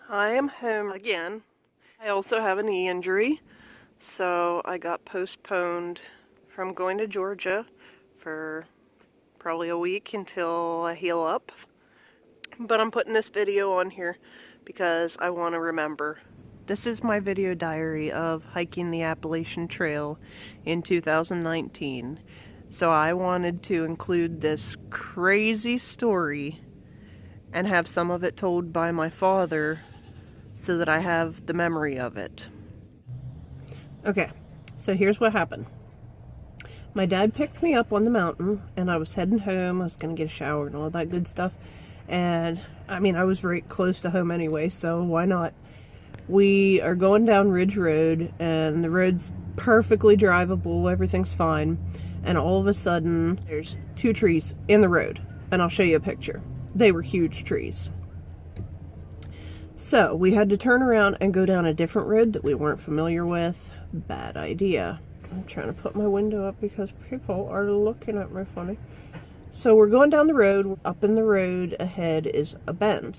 I am home again. I also have a knee injury, so I got postponed from going to Georgia for probably a week until I heal up. But I'm putting this video on here because I want to remember. This is my video diary of hiking the Appalachian Trail in 2019. So I wanted to include this crazy story and have some of it told by my father so that I have the memory of it. Okay, so here's what happened. My dad picked me up on the mountain, and I was heading home. I was going to get a shower and all that good stuff. And, I mean, I was very close to home anyway, so why not? We are going down Ridge Road, and the road's perfectly drivable. Everything's fine. And all of a sudden, there's two trees in the road. And I'll show you a picture. They were huge trees. So, we had to turn around and go down a different road that we weren't familiar with. Bad idea. I'm trying to put my window up because people are looking at me funny. So we're going down the road. Up in the road ahead is a bend.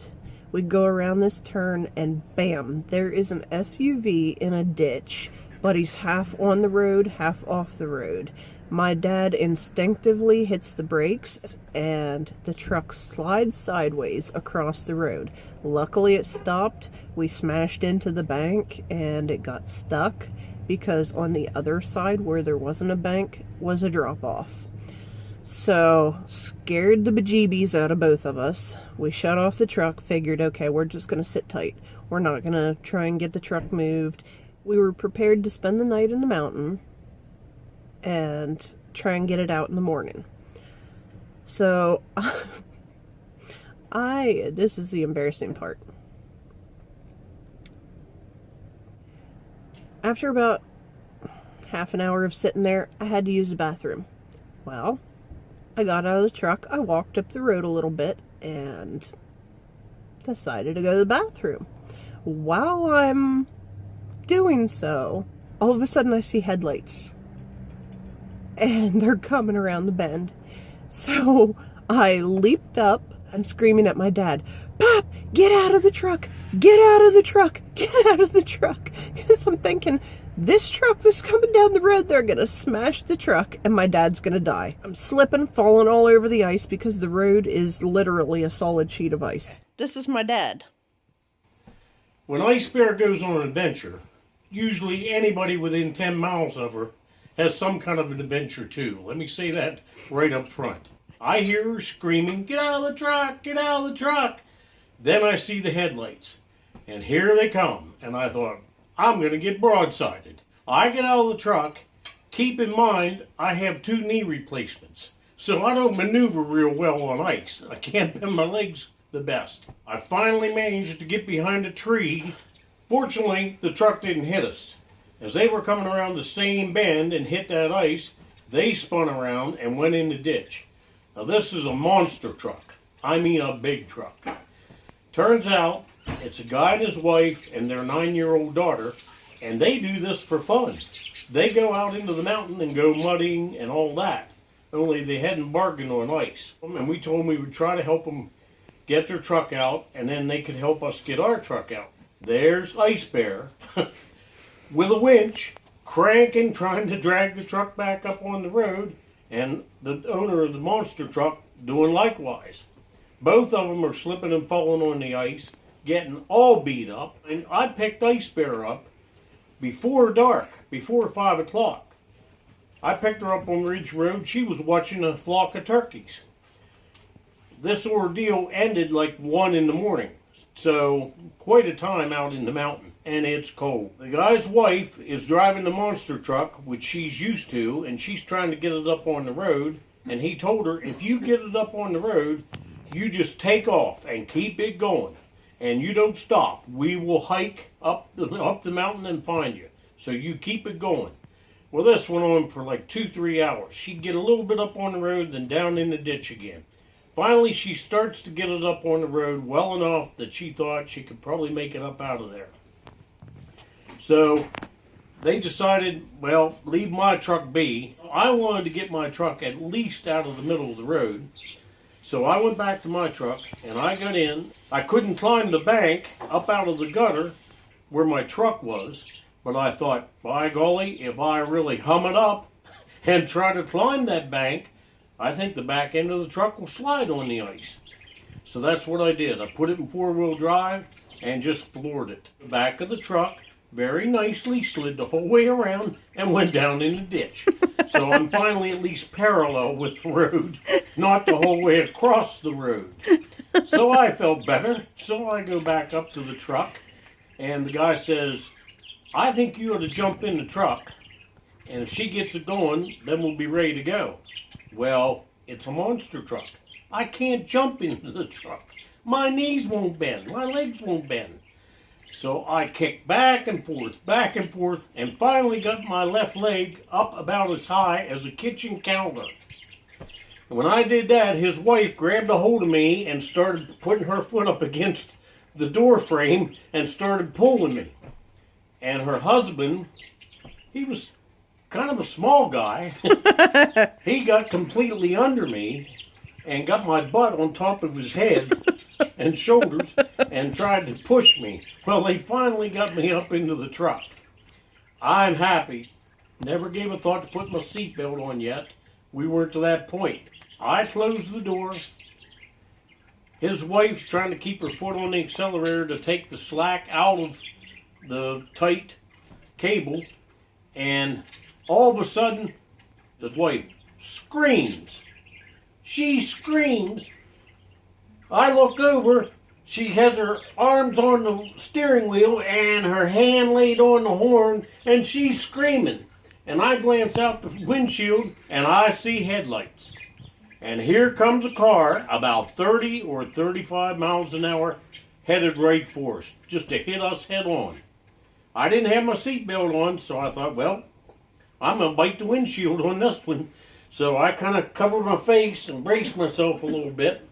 We go around this turn and bam, there is an SUV in a ditch, but he's half on the road, half off the road. My dad instinctively hits the brakes and the truck slides sideways across the road. Luckily it stopped. We smashed into the bank and it got stuck because on the other side where there wasn't a bank was a drop off. So, scared the bejeebies out of both of us. We shut off the truck, figured, okay, we're just going to sit tight. We're not going to try and get the truck moved. We were prepared to spend the night in the mountain and try and get it out in the morning. So, this is the embarrassing part. After about half an hour of sitting there, I had to use the bathroom. Well, I got out of the truck, I walked up the road a little bit, and decided to go to the bathroom. While I'm doing so, all of a sudden I see headlights. And they're coming around the bend. So I leaped up. I'm screaming at my dad, "Pop, get out of the truck! Get out of the truck! Get out of the truck!" Because I'm thinking, this truck that's coming down the road, they're going to smash the truck and my dad's going to die. I'm slipping, falling all over the ice because the road is literally a solid sheet of ice. This is my dad. When Ice Bear goes on an adventure, usually anybody within 10 miles of her has some kind of an adventure too. Let me say that right up front. I hear her screaming, "Get out of the truck! Get out of the truck!" Then I see the headlights. And here they come. And I thought, I'm going to get broadsided. I get out of the truck. Keep in mind, I have 2 knee replacements. So I don't maneuver real well on ice. I can't bend my legs the best. I finally managed to get behind a tree. Fortunately, the truck didn't hit us. As they were coming around the same bend and hit that ice, they spun around and went in the ditch. Now this is a monster truck. I mean a big truck. Turns out it's a guy and his wife and their 9-year-old daughter, and they do this for fun. They go out into the mountain and go mudding and all that. Only they hadn't bargained on ice. And we told them we would try to help them get their truck out, and then they could help us get our truck out. There's Ice Bear with a winch, cranking, trying to drag the truck back up on the road, and the owner of the monster truck doing likewise. Both of them are slipping and falling on the ice, getting all beat up. And I picked Ice Bear up before dark, before 5 o'clock. I picked her up on Ridge Road. She was watching a flock of turkeys. This ordeal ended like 1 in the morning. So, quite a time out in the mountain, and it's cold. The guy's wife is driving the monster truck, which she's used to, and she's trying to get it up on the road, and he told her, if you get it up on the road, you just take off and keep it going, and you don't stop. We will hike up the mountain and find you, so you keep it going. Well, this went on for like 2-3 hours. She'd get a little bit up on the road, then down in the ditch again. Finally, she starts to get it up on the road well enough that she thought she could probably make it up out of there. So they decided, well, leave my truck be. I wanted to get my truck at least out of the middle of the road. So I went back to my truck and I got in. I couldn't climb the bank up out of the gutter where my truck was. But I thought, by golly, if I really hum it up and try to climb that bank, I think the back end of the truck will slide on the ice. So that's what I did. I put it in four-wheel drive and just floored it. The back of the truck very nicely slid the whole way around and went down in the ditch. So I'm finally at least parallel with the road, not the whole way across the road. So I felt better. So I go back up to the truck, and the guy says, I think you ought to jump in the truck, and if she gets it going, then we'll be ready to go. Well, it's a monster truck. I can't jump into the truck. My knees won't bend. My legs won't bend. So I kicked back and forth, and finally got my left leg up about as high as a kitchen counter. And when I did that, his wife grabbed a hold of me and started putting her foot up against the door frame and started pulling me. And her husband, he was kind of a small guy. He got completely under me and got my butt on top of his head and shoulders and tried to push me. Well, they finally got me up into the truck. I'm happy. Never gave a thought to put my seatbelt on yet. We weren't to that point. I closed the door. His wife's trying to keep her foot on the accelerator to take the slack out of the tight cable, and all of a sudden, the wife screams. She screams. I look over. She has her arms on the steering wheel and her hand laid on the horn, and she's screaming. And I glance out the windshield, and I see headlights. And here comes a car about 30 or 35 miles an hour headed right for us, just to hit us head on. I didn't have my seatbelt on, so I thought, well, I'm going to bite the windshield on this one. So I kind of covered my face and braced myself a little bit.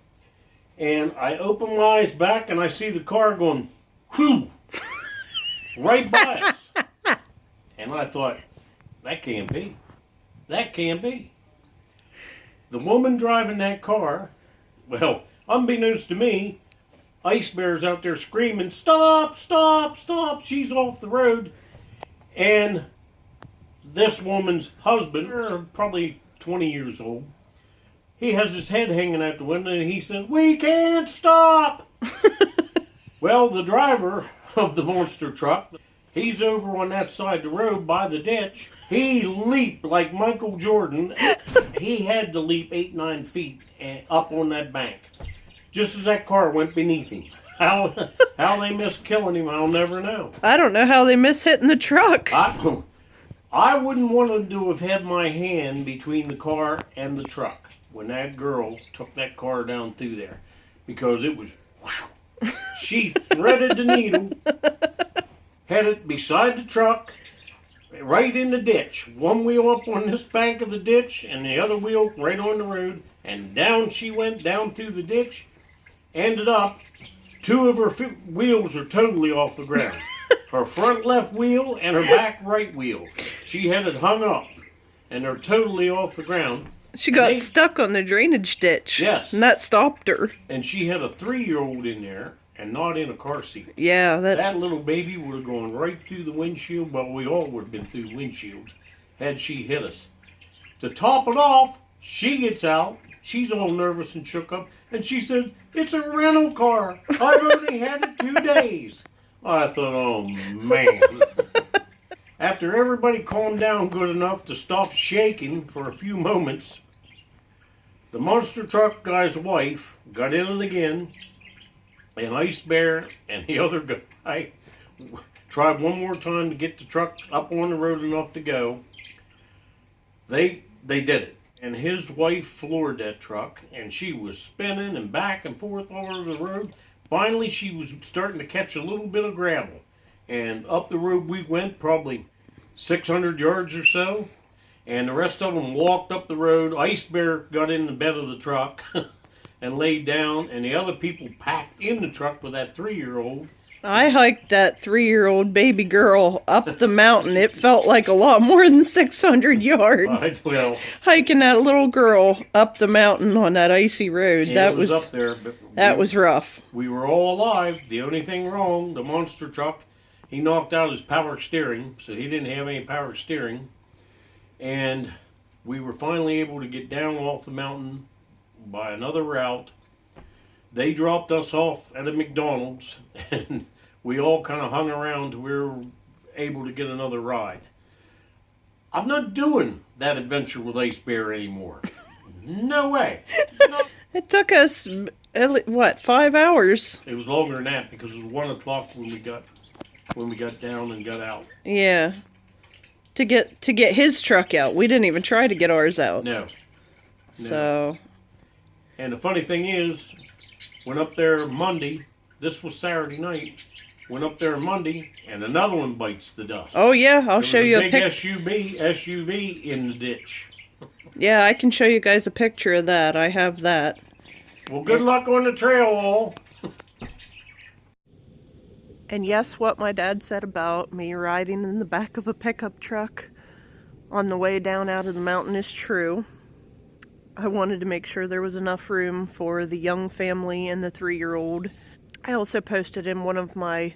And I open my eyes back and I see the car going, whew, right by us. And I thought, that can't be. That can't be. The woman driving that car, well, unbeknownst to me, Ice Bear's out there screaming, stop, stop, stop, she's off the road. And this woman's husband, probably 20 years old, he has his head hanging out the window and he says, we can't stop. Well, the driver of the monster truck, he's over on that side of the road by the ditch. He leaped like Michael Jordan. He had to leap 8-9 feet up on that bank. Just as that car went beneath him. How they missed killing him, I'll never know. I don't know how they missed hitting the truck. I wouldn't want to have had my hand between the car and the truck when that girl took that car down through there. Because it was, whoosh, she threaded the needle, had it beside the truck, right in the ditch. One wheel up on this bank of the ditch and the other wheel right on the road. And down she went, down through the ditch. Ended up, two of her wheels are totally off the ground. Her front left wheel and her back right wheel. She had it hung up, and they're totally off the ground. She got stuck on the drainage ditch. Yes. And that stopped her. And she had a 3-year-old in there and not in a car seat. Yeah. That little baby would have gone right through the windshield. Well, we all would have been through windshields had she hit us. To top it off, she gets out. She's all nervous and shook up. And she said, it's a rental car. I've only had it 2 days. I thought, oh, man. After everybody calmed down good enough to stop shaking for a few moments, the monster truck guy's wife got in it again, and Ice Bear and the other guy tried one more time to get the truck up on the road enough to go. They did it. And his wife floored that truck, and she was spinning and back and forth all over the road. Finally, she was starting to catch a little bit of gravel. And up the road we went, probably 600 yards or so. And the rest of them walked up the road. Ice Bear got in the bed of the truck. and laid down, and the other people packed in the truck with that 3-year-old. I hiked that 3-year-old baby girl up the mountain. It felt like a lot more than 600 yards. Right, well, Hiking that little girl up the mountain on that icy road. yeah, That it was up there, but that was rough. we were all alive. The only thing wrong, the monster truck, he knocked out his power steering, so he didn't have any power steering. And we were finally able to get down off the mountain by another route. They dropped us off at a McDonald's, and we all kind of hung around till we were able to get another ride. I'm not doing that adventure with Ice Bear anymore. No way. No. It took us, what, 5 hours? It was longer than that because it was 1 o'clock when we got down and got out. Yeah. To get his truck out. We didn't even try to get ours out. No. So. And the funny thing is, went up there Monday. This was Saturday night. Went up there Monday, and another one bites the dust. Oh yeah, I'll show you a big picture. SUV in the ditch. Yeah, I can show you guys a picture of that. I have that. Well, good luck on the trail, all. And yes, what my dad said about me riding in the back of a pickup truck on the way down out of the mountain is true. I wanted to make sure there was enough room for the young family and the 3-year-old. I also posted in one of my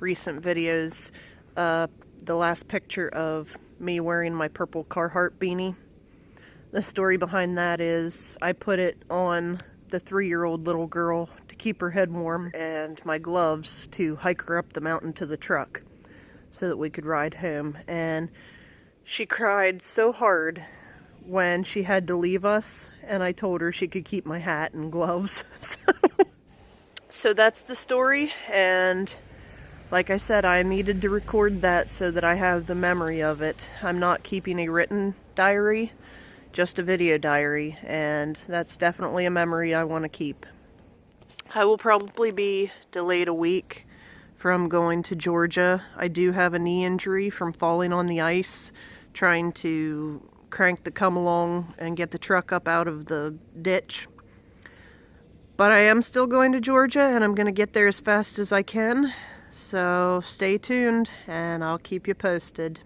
recent videos the last picture of me wearing my purple Carhartt beanie. The story behind that is I put it on the 3-year-old little girl to keep her head warm and my gloves to hike her up the mountain to the truck so that we could ride home. And she cried so hard when she had to leave us, and I told her she could keep my hat and gloves. So that's the story, and like I said, I needed to record that so that I have the memory of it. I'm not keeping a written diary, just a video diary, and that's definitely a memory I want to keep. I will probably be delayed a week from going to Georgia. I do have a knee injury from falling on the ice, trying to crank the come along and get the truck up out of the ditch. But I am still going to Georgia, and I'm going to get there as fast as I can. So stay tuned, and I'll keep you posted.